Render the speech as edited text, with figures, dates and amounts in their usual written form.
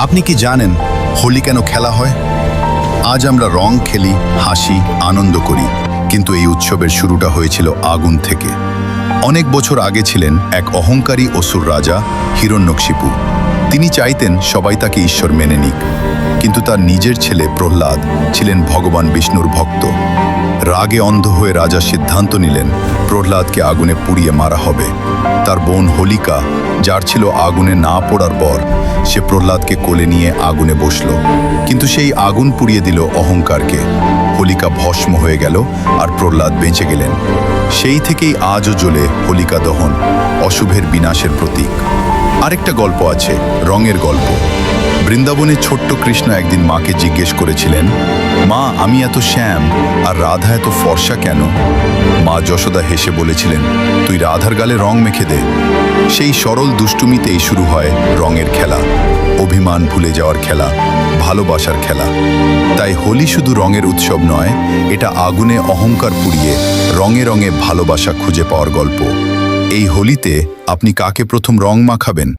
আপনি কি জানেন হোলি কেন খেলা হয়? আজ আমরা রং খেলি, হাসি, আনন্দ করি, কিন্তু এই উৎসবের শুরুটা হয়েছিল আগুন থেকে। অনেক বছর আগে ছিলেন এক অহংকারী অসুর রাজা হিরণ্যকশিপু। তিনি চাইতেন সবাই তাকে ঈশ্বর মেনে নিক, কিন্তু তার নিজের ছেলে প্রহ্লাদ ছিলেন ভগবান বিষ্ণুর ভক্ত। রাগে অন্ধ হয়ে রাজা সিদ্ধান্ত নিলেন প্রহ্লাদকে আগুনে পুড়িয়ে মারা হবে। তার বোন হোলিকা, যার ছিল আগুনে না পড়ার বর, সে প্রহ্লাদকে কোলে নিয়ে আগুনে বসল, কিন্তু সেই আগুন পুড়িয়ে দিল অহংকারকে। হোলিকা ভস্ম হয়ে গেল আর প্রহ্লাদ বেঁচে গেলেন। সেই থেকেই আজও জ্বলে হোলিকা দহন, অশুভের বিনাশের প্রতীক। আরেকটা গল্প আছে, রঙের গল্প। বৃন্দাবনে ছোট্ট কৃষ্ণ একদিন মাকে জিজ্ঞেস করেছিলেন, মা, আমি এত শ্যাম আর রাধা এত ফর্সা কেন? মা যশোদা হেসে বলেছিলেন, তুই রাধার গালে রং মেখে দে। সেই সরল দুষ্টুমিতেই শুরু হয় রঙের খেলা, অভিমান ভুলে যাওয়ার খেলা, ভালোবাসার খেলা। তাই হোলি শুধু রঙের উৎসব নয়, এটা আগুনে অহংকার পুড়িয়ে রঙে রঙে ভালোবাসা খুঁজে পাওয়ার গল্প। এই হোলিতে আপনি কাকে প্রথম রং মাখাবেন?